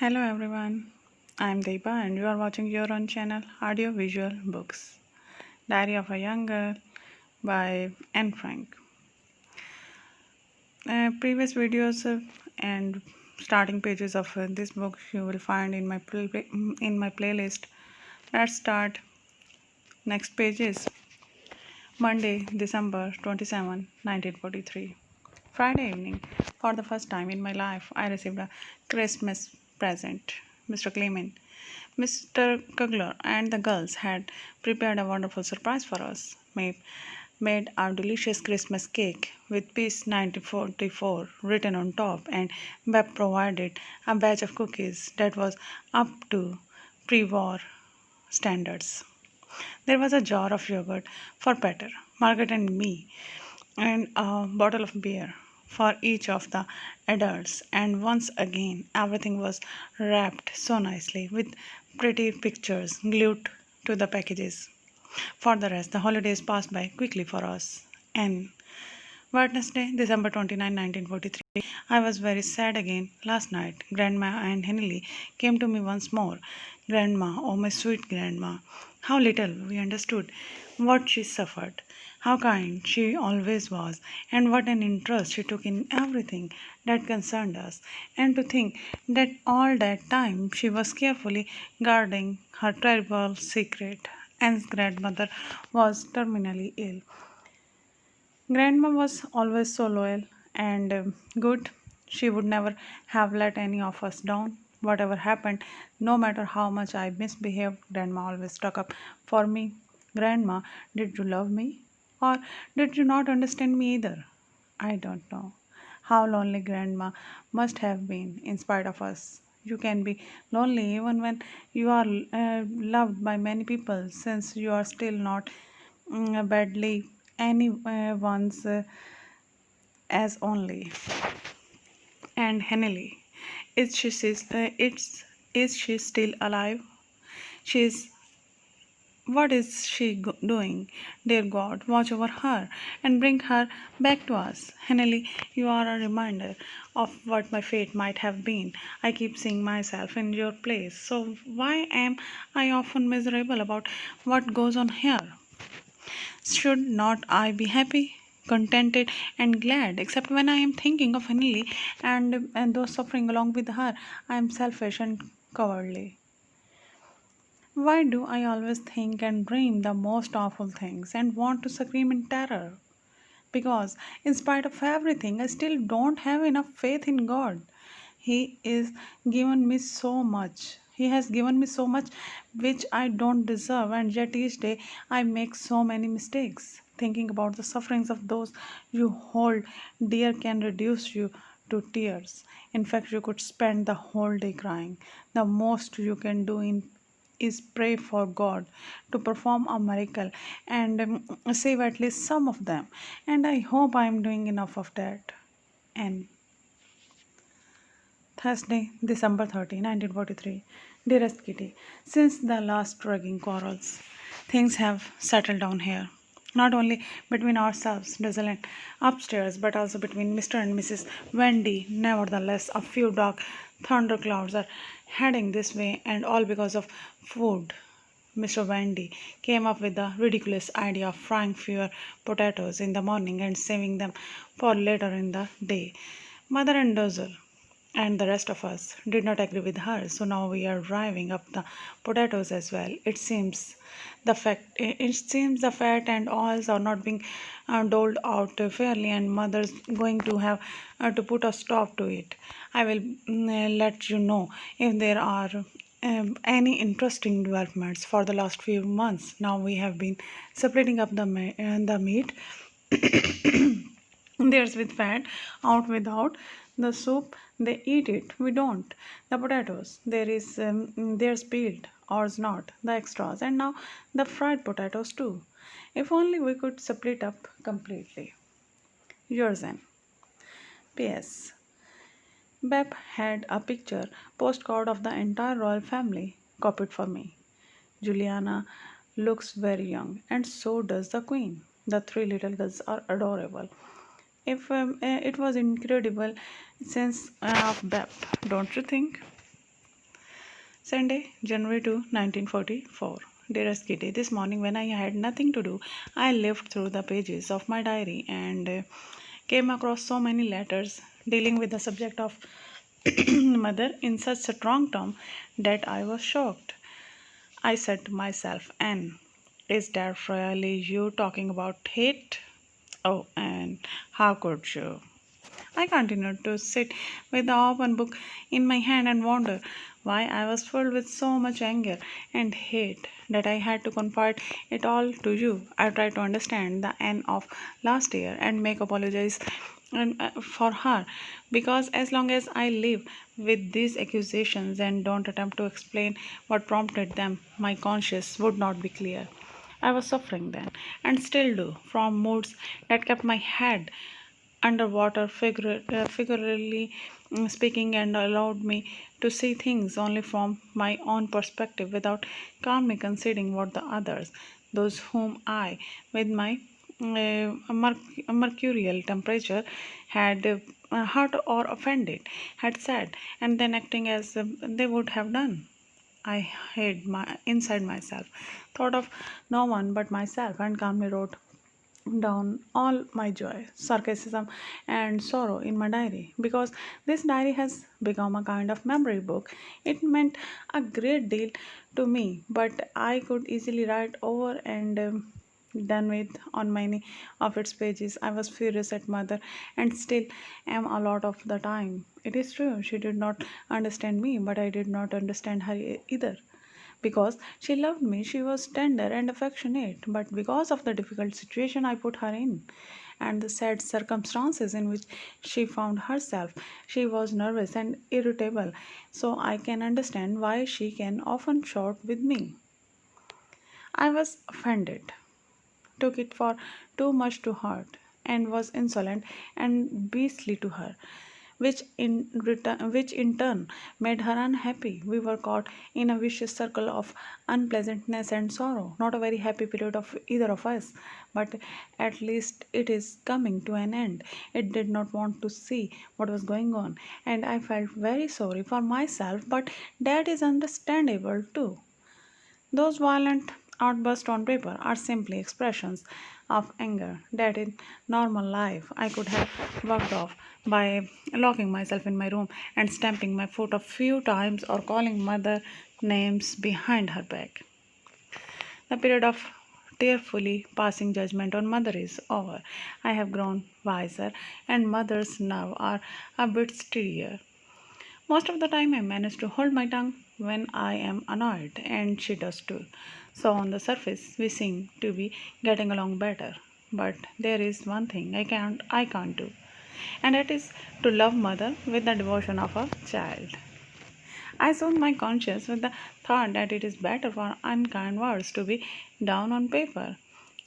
Hello everyone, I'm Deepa and you are watching your own channel Audio Visual Books. Diary of a Young Girl by Anne Frank. Previous videos and starting pages of this book you will find in my playlist. Let's start. Next page is Monday, December 27, 1943. Friday evening, for the first time in my life, I received a Christmas present. Mr. Clement, Mr. Kugler, and the girls had prepared a wonderful surprise for us. Made our delicious Christmas cake with Peace 1944 written on top, and Beb provided a batch of cookies that was up to pre war standards. There was a jar of yogurt for Peter, Margaret, and me, and a bottle of beer for each of the adults. And once again, everything was wrapped so nicely with pretty pictures glued to the packages. For the rest, the holidays passed by quickly for us. And Wednesday, December 29, 1943. I was very sad again last night. Grandma and Henley came to me once more. Grandma, oh my sweet grandma, how little we understood what she suffered, how kind she always was, and what an interest she took in everything that concerned us. And to think that all that time she was carefully guarding her terrible secret. Anne's grandmother was terminally ill. Grandma was always so loyal and good. She would never have let any of us down. Whatever happened, no matter how much I misbehaved, Grandma always stuck up for me. Grandma, did you love me? Or did you not understand me either? I don't know. How lonely Grandma must have been in spite of us. You can be lonely even when you are loved by many people, since you are still not badly anyone's as only. And Henley, is she still alive? She's what is she doing? Dear God, watch over her and bring her back to us. Henley, you are a reminder of what my fate might have been. I keep seeing myself in your place. So why am I often miserable about what goes on here? Should not I be happy, contented, and glad? Except when I am thinking of Anili and those suffering along with her, I am selfish and cowardly. Why do I always think and dream the most awful things and want to scream in terror? Because, in spite of everything, I still don't have enough faith in God. He is given me so much. He has given me so much which I don't deserve, and yet each day I make so many mistakes. Thinking about the sufferings of those you hold dear can reduce you to tears. In fact, you could spend the whole day crying. The most you can do in is pray for God to perform a miracle and save at least some of them. And I hope I am doing enough of that. And Thursday, December 30, 1943. Dearest Kitty, since the last drugging quarrels, things have settled down here. Not only between ourselves, Rosalind, upstairs, but also between Mr. and Mrs. Wendy. Nevertheless, a few dark thunderclouds are heading this way, and all because of food. Mr. Wendy came up with the ridiculous idea of frying fewer potatoes in the morning and saving them for later in the day. Mother and Dozel and the rest of us did not agree with her, so now we are driving up the potatoes as well. It seems the fat and oils are not being doled out fairly, and mother's going to have to put a stop to it. I will let you know if there are any interesting developments. For the last few months now we have been separating up the meat. There's with fat, out without. The soup, they eat it. We don't. The potatoes, there's peeled, ours not. The extras, and now the fried potatoes too. If only we could split up completely. Yours then. P.S. Beb had a picture postcard of the entire royal family copied for me. Juliana looks very young, and so does the queen. The three little girls are adorable. If it was incredible sense of Bep, don't you think? Sunday, January 2, 1944. Dearest Kitty, this morning when I had nothing to do, I lived through the pages of my diary and came across so many letters dealing with the subject of mother in such a strong term that I was shocked. I said to myself, Anne, is that really you talking about hate? Oh, and how could you? I continued to sit with the open book in my hand and wonder why I was filled with so much anger and hate that I had to confide it all to you. I tried to understand the end of last year and make apologies for her because as long as I live with these accusations and don't attempt to explain what prompted them, my conscience would not be clear. I was suffering then and still do from moods that kept my head underwater, figuratively speaking, and allowed me to see things only from my own perspective without calmly considering what the others, those whom I, with my mercurial temperature, had hurt or offended, had said, and then acting as they would have done. I hid my inside myself, thought of no one but myself, and calmly wrote down all my joy, sarcasm, and sorrow in my diary because this diary has become a kind of memory book. It meant a great deal to me, but I could easily write over and done with on many of its pages. I was furious at mother and still am a lot of the time. It is true, she did not understand me, but I did not understand her either. Because she loved me, she was tender and affectionate, but because of the difficult situation I put her in and the sad circumstances in which she found herself, she was nervous and irritable. So I can understand why she can often shout with me. I was offended, took it for too much to heart, and was insolent and beastly to her, which in turn made her unhappy. We were caught in a vicious circle of unpleasantness and sorrow. Not a very happy period of either of us, but at least it is coming to an end. It did not want to see what was going on, and I felt very sorry for myself, but that is understandable too. Those violent outbursts on paper are simply expressions of anger that in normal life I could have worked off by locking myself in my room and stamping my foot a few times or calling mother names behind her back. The period of tearfully passing judgment on mother is over. I have grown wiser and mother's nerve are a bit steadier. Most of the time, I manage to hold my tongue when I am annoyed, and she does too. So, on the surface, we seem to be getting along better. But there is one thing I can't do, and that is to love mother with the devotion of a child. I soothe my conscience with the thought that it is better for unkind words to be down on paper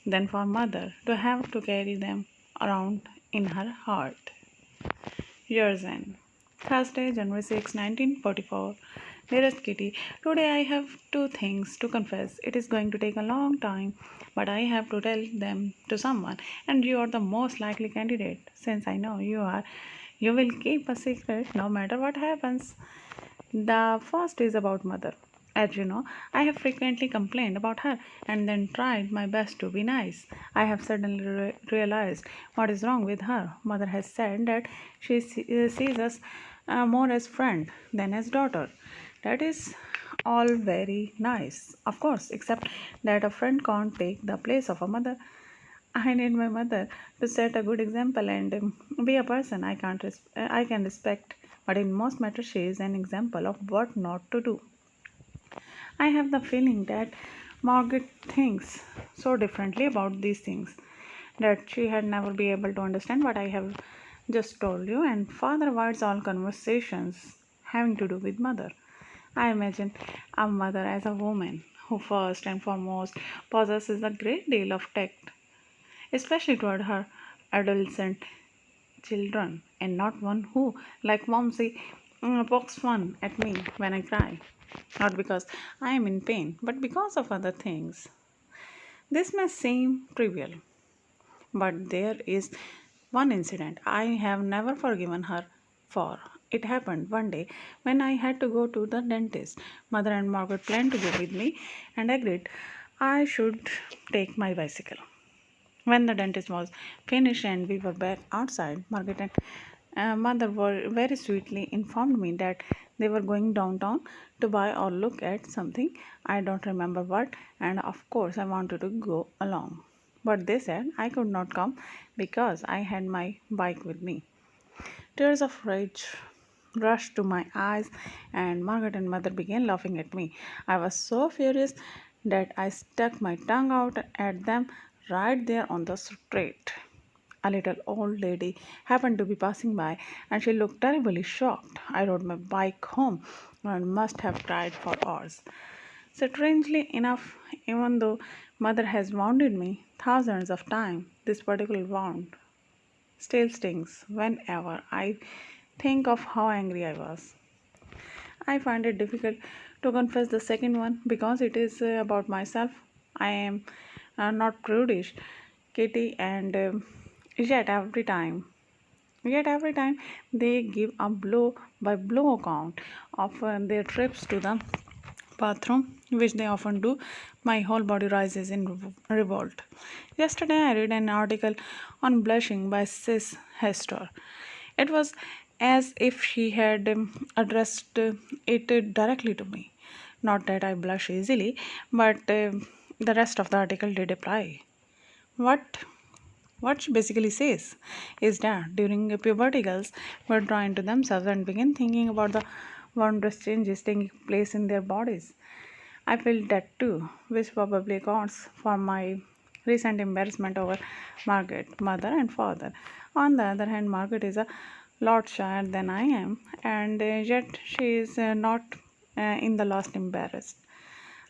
than for mother to have to carry them around in her heart. Years End. Thursday, January 6, 1944. Dearest Kitty, today I have two things to confess. It is going to take a long time, but I have to tell them to someone, and you are the most likely candidate. Since I know you are, you will keep a secret no matter what happens. The first is about mother. As you know, I have frequently complained about her and then tried my best to be nice. I have suddenly realized what is wrong with her. Mother has said that she sees us more as friend than as daughter. That is all very nice, of course, except that a friend can't take the place of a mother. I need my mother to set a good example and be a person I can respect. But in most matters, she is an example of what not to do. I have the feeling that Margaret thinks so differently about these things that she had never be able to understand what I have just told you and father avoids all conversations having to do with mother. I imagine a mother as a woman who first and foremost possesses a great deal of tact, especially toward her adolescent children, and not one who, like Momsy, pokes fun at me when I cry. Not because I am in pain, but because of other things. This may seem trivial, but there is one incident I have never forgiven her for. it happened one day when I had to go to the dentist. Mother and Margaret planned to go with me and agreed I should take my bicycle. When the dentist was finished and we were back outside, Margaret and mother were very sweetly informed me that they were going downtown to buy or look at something. I don't remember what, and of course I wanted to go along. But they said I could not come because I had my bike with me. Tears of rage rushed to my eyes, and Margaret and mother began laughing at me. I was so furious that I stuck my tongue out at them right there on the street. A little old lady happened to be passing by, and she looked terribly shocked. I rode my bike home and must have cried for hours. Strangely enough, even though mother has wounded me thousands of times, this particular wound still stings whenever I think of how angry I was. I find it difficult to confess the second one because it is about myself. I am not prudish, Kitty, and yet every time, yet every time they give a blow by blow account of their trips to the bathroom, which they often do, my whole body rises in revolt. Yesterday, I read an article on blushing by Sis Hester. It was as if she had addressed it directly to me. Not that I blush easily, but the rest of the article did apply. What what she basically says is that during puberty, girls were drawn to themselves and begin thinking about the wondrous changes taking place in their bodies. I feel that too, which probably accounts for my recent embarrassment over Margaret, mother and father. On the other hand, Margaret is a lot shyer than I am, and yet she is not in the least embarrassed.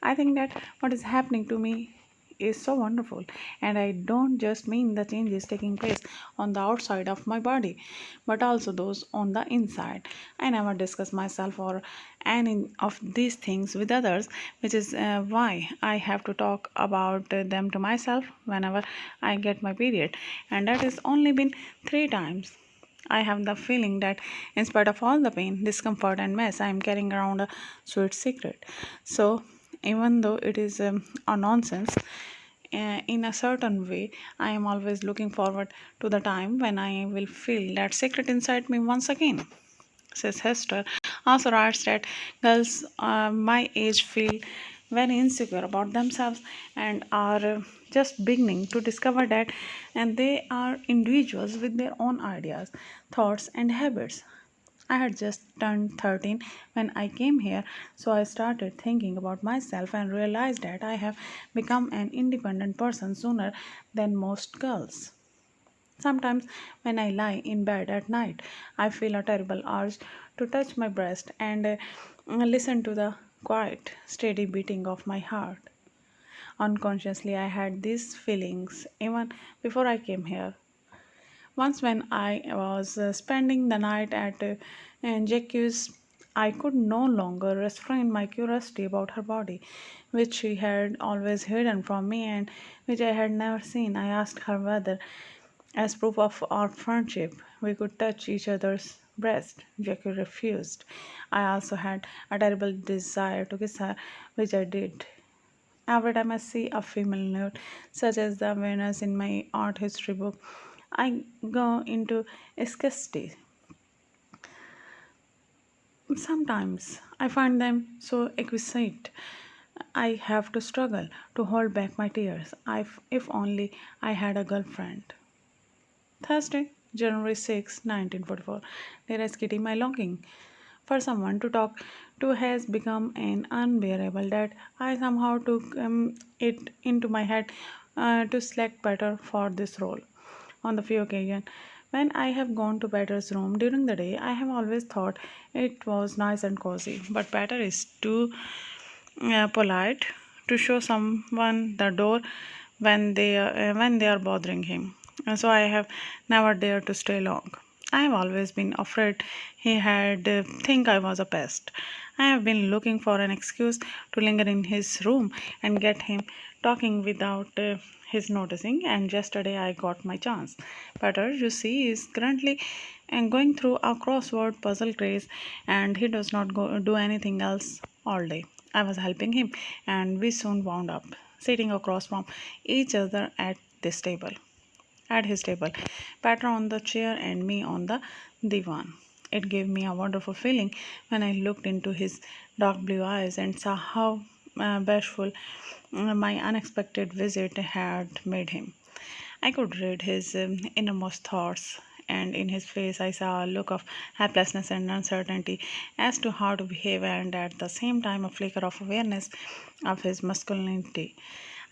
I think that what is happening to me is so wonderful, and I don't just mean the changes taking place on the outside of my body, but also those on the inside. I never discuss myself or any of these things with others, which is why I have to talk about them to myself whenever I get my period, and that has only been 3 times. I have the feeling that, in spite of all the pain, discomfort, and mess, I am carrying around a sweet secret. So, even though it is a nonsense, in a certain way, I am always looking forward to the time when I will feel that secret inside me once again. Says Hester also writes that girls my age feel very insecure about themselves and are just beginning to discover that and they are individuals with their own ideas, thoughts and habits. I had just turned 13 when I came here, so I started thinking about myself and realized that I have become an independent person sooner than most girls. Sometimes, when I lie in bed at night, I feel a terrible urge to touch my breast and listen to the quiet, steady beating of my heart. Unconsciously, I had these feelings even before I came here. Once, when I was spending the night at Jackie's, I could no longer restrain my curiosity about her body, which she had always hidden from me and which I had never seen. I asked her whether, as proof of our friendship, we could touch each other's breast. Jackie refused. I also had a terrible desire to kiss her, which I did. Every time I see a female nude, such as the Venus in my art history book, I go into ecstasy. Sometimes I find them so exquisite. I have to struggle to hold back my tears. If only I had a girlfriend. Thursday, January 6, 1944. Dearest Kitty, my longing for someone to talk to has become an unbearable that I somehow took it into my head to select better for this role. On the few occasions when I have gone to Better's room during the day, I have always thought it was nice and cozy. But Better is too polite to show someone the door when they are bothering him. And so I have never dared to stay long. I have always been afraid he had think I was a pest. I have been looking for an excuse to linger in his room and get him talking without he's noticing, and yesterday I got my chance. Peter, you see, is currently going through a crossword puzzle craze, and he does not do anything else all day. I was helping him, and we soon wound up sitting across from each other at his table, Peter on the chair and me on the divan. It gave me a wonderful feeling when I looked into his dark blue eyes and saw how bashful my unexpected visit had made him. I could read his innermost thoughts, and in his face I saw a look of helplessness and uncertainty as to how to behave, and at the same time a flicker of awareness of his masculinity.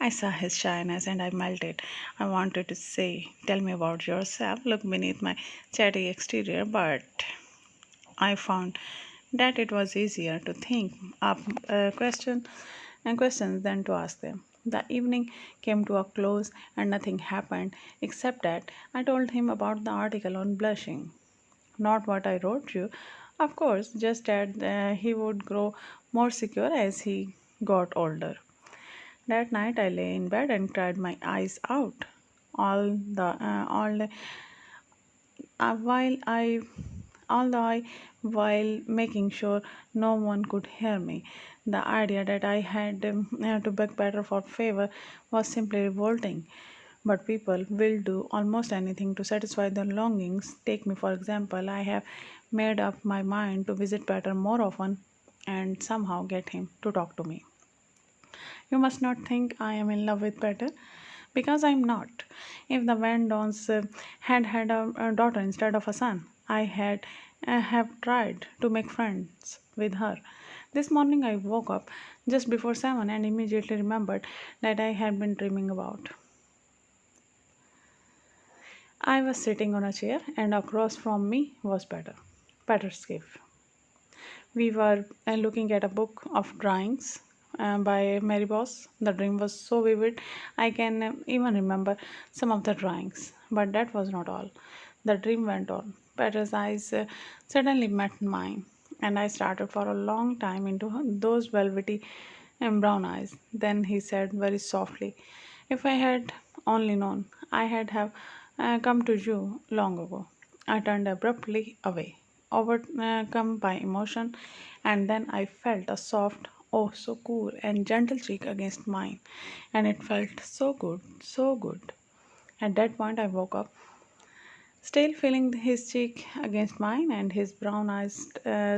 I saw his shyness and I melted. I wanted to say, "Tell me about yourself," look beneath my chatty exterior, but I found that it was easier to think up questions than to ask them. The evening came to a close and nothing happened except that I told him about the article on blushing. Not what I wrote you, of course, just that he would grow more secure as he got older. That night I lay in bed and cried my eyes out. All uh, while I all the while making sure no one could hear me. The idea that I had to beg better for favor was simply revolting. But people will do almost anything to satisfy their longings. Take me, for example. I have made up my mind to visit Peter more often and somehow get him to talk to me. You must not think I am in love with Peter, because I'm not. If the Van Dons had a daughter instead of a son, I had have tried to make friends with her. This morning I woke up just before 7 and immediately remembered that I had been dreaming about. I was sitting on a chair and across from me was Peter. Peter's gift. We were looking at a book of drawings by Mary Boss. The dream was so vivid, I can even remember some of the drawings. But that was not all. The dream went on. Peter's eyes suddenly met mine, and I started for a long time into those velvety brown eyes. Then he said very softly, "If I had only known, I had have come to you long ago." I turned abruptly away, overcome by emotion, and then I felt a soft, oh so cool and gentle cheek against mine, and it felt so good, so good. At that point, I woke up, still feeling his cheek against mine and his brown eyes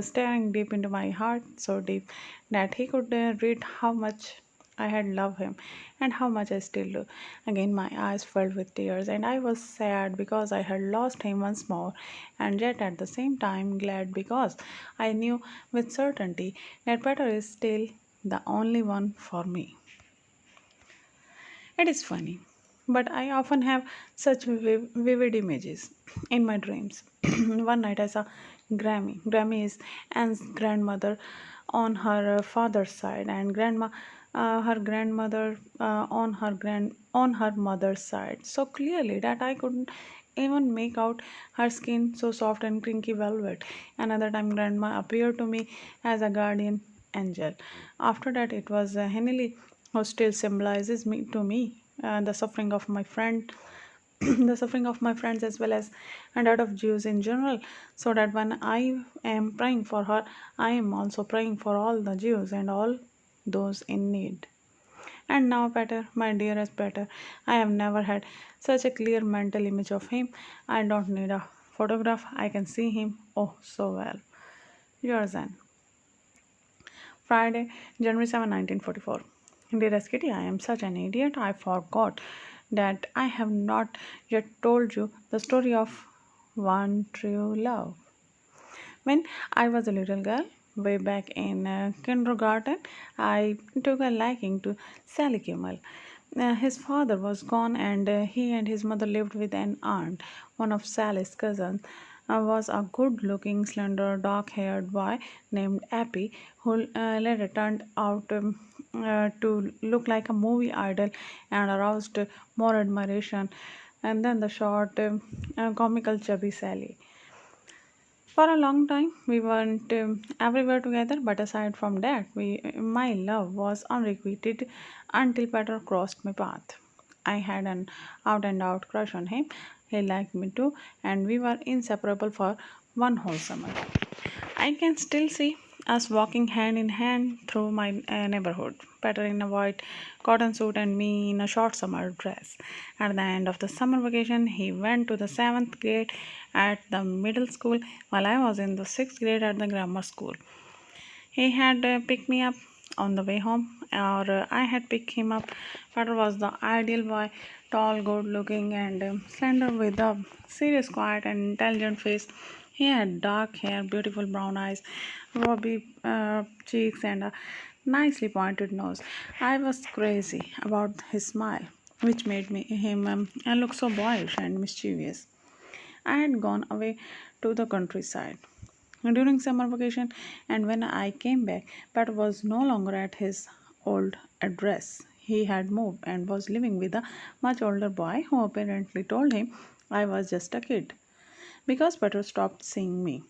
staring deep into my heart, so deep that he could read how much I had loved him and how much I still do. Again, my eyes filled with tears, and I was sad because I had lost him once more, and yet at the same time glad because I knew with certainty that Peter is still the only one for me. It is funny, but I often have such vivid images in my dreams. One night I saw Grammy. Grammy is Anne's grandmother on her father's side, and her grandmother on her mother's side. So clearly that I couldn't even make out her skin so soft and crinkly velvet. Another time, Grandma appeared to me as a guardian angel. After that, it was Henley who still symbolizes me to me the suffering of my friend, the suffering of my friends as well as and that of Jews in general. So that when I am praying for her, I am also praying for all the Jews and all those in need. And now, Peter, my dearest Peter, I have never had such a clear mental image of him. I don't need a photograph, I can see him oh so well. Yours, Anne. Friday, January 7, 1944. Dearest Kitty, I am such an idiot. I forgot that I have not yet told you the story of one true love. When I was a little girl, way back in kindergarten, I took a liking to Sally Kimmel. His father was gone, and he and his mother lived with an aunt. One of Sally's cousins was a good looking, slender, dark haired boy named Appy, who later turned out to look like a movie idol and aroused more admiration and then the short, comical, chubby Sally. For a long time, we weren't everywhere together, but aside from that, my love was unrequited until Peter crossed my path. I had an out and out crush on him. He liked me too, and we were inseparable for one whole summer. I can still see us walking hand in hand through my neighborhood, Peter in a white cotton suit and me in a short summer dress. At the end of the summer vacation, he went to the seventh grade at the middle school while I was in the sixth grade at the grammar school. He had picked me up on the way home, or I had picked him up. Peter was the ideal boy, tall, good looking, and slender with a serious, quiet, and intelligent face. He had dark hair, beautiful brown eyes, ruby cheeks, and a nicely pointed nose. I was crazy about his smile, which made him look so boyish and mischievous. I had gone away to the countryside during summer vacation, and when I came back, Pat was no longer at his old address. He had moved and was living with a much older boy who apparently told him I was just a kid because Peter stopped seeing me.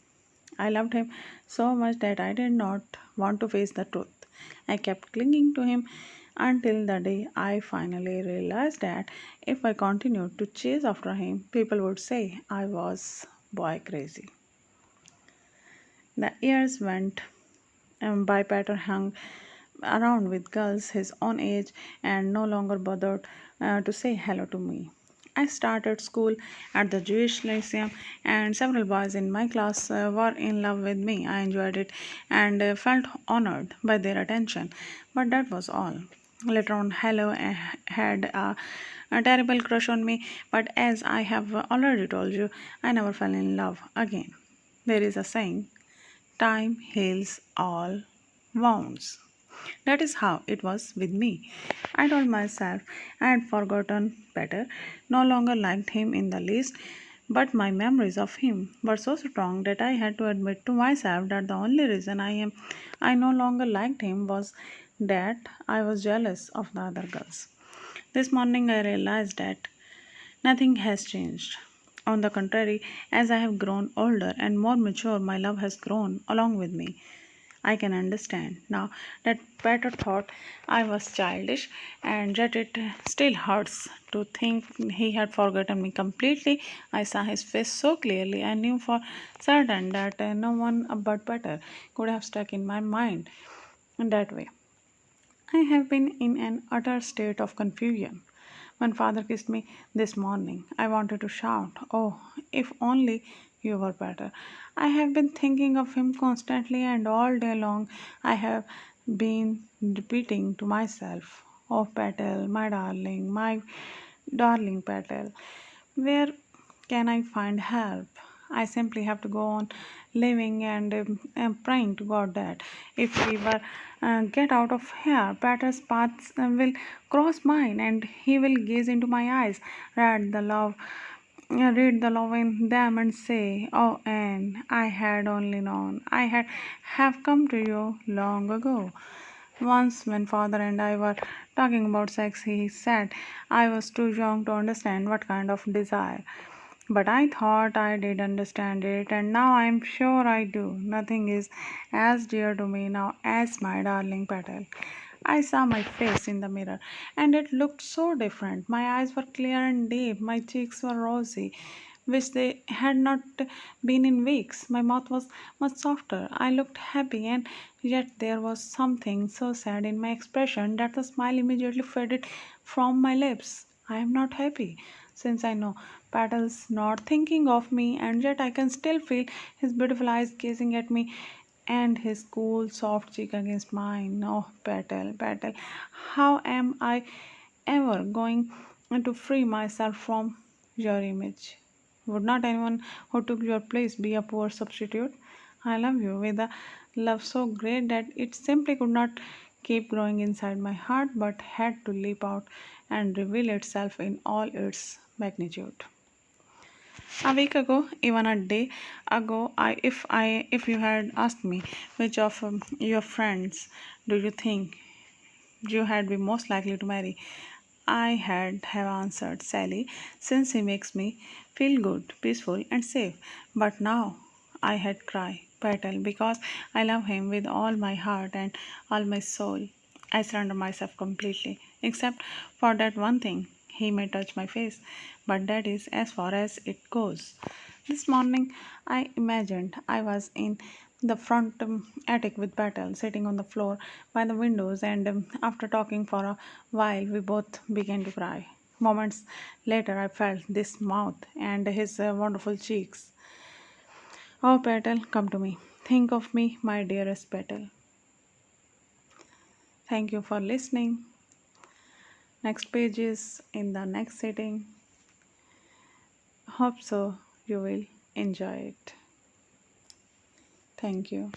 I loved him so much that I did not want to face the truth. I kept clinging to him until the day I finally realized that if I continued to chase after him, people would say I was boy crazy. The years went by. Peter hung around with girls his own age and no longer bothered to say hello to me. I started school at the Jewish Lyceum, and several boys in my class were in love with me. I enjoyed it and felt honored by their attention, but that was all. Later on, Hello had a terrible crush on me, but as I have already told you, I never fell in love again. There is a saying, time heals all wounds. That is how it was with me. I told myself I had forgotten better, no longer liked him in the least, but my memories of him were so strong that I had to admit to myself that the only reason I no longer liked him was that I was jealous of the other girls. This morning I realized that nothing has changed. On the contrary, as I have grown older and more mature, my love has grown along with me. I can understand now that Peter thought I was childish, and yet it still hurts to think he had forgotten me completely. I saw his face so clearly. I knew for certain that no one but Peter could have stuck in my mind in that way. I have been in an utter state of confusion. When father kissed me this morning, I wanted to shout, "Oh, if only you were better." I have been thinking of him constantly, and all day long I have been repeating to myself, "Oh, Patel, my darling Patel, where can I find help?" I simply have to go on living and praying to God that if we were get out of here, Patter's paths will cross mine, and He will gaze into my eyes, read the love in them, and say, "Oh, Anne, I had only known. I had have come to you long ago." Once, when father and I were talking about sex, he said I was too young to understand what kind of desire. But I thought I did understand it, and now I am sure I do. Nothing is as dear to me now as my darling Patel. I saw my face in the mirror, and it looked so different. My eyes were clear and deep, my cheeks were rosy, which they had not been in weeks. My mouth was much softer. I looked happy, and yet there was something so sad in my expression that the smile immediately faded from my lips. I am not happy, since I know Patel's not thinking of me, and yet I can still feel his beautiful eyes gazing at me and his cool, soft cheek against mine. Oh, Patel, Patel, how am I ever going to free myself from your image? Would not anyone who took your place be a poor substitute? I love you with a love so great that it simply could not keep growing inside my heart but had to leap out and reveal itself in all its magnitude. A week ago, even a day ago, if you had asked me which of your friends do you think you had be most likely to marry, I had have answered Sally, since he makes me feel good, peaceful, and safe. But now I had cried Petal because I love him with all my heart and all my soul. I surrender myself completely, except for that one thing. He may touch my face, but that is as far as it goes. This morning, I imagined I was in the front attic with Battle, sitting on the floor by the windows, and after talking for a while, we both began to cry. Moments later, I felt this mouth and his wonderful cheeks. Oh, Petal, come to me. Think of me, my dearest Petal. Thank you for listening. Next page is in the next sitting. Hope so you will enjoy it. Thank you.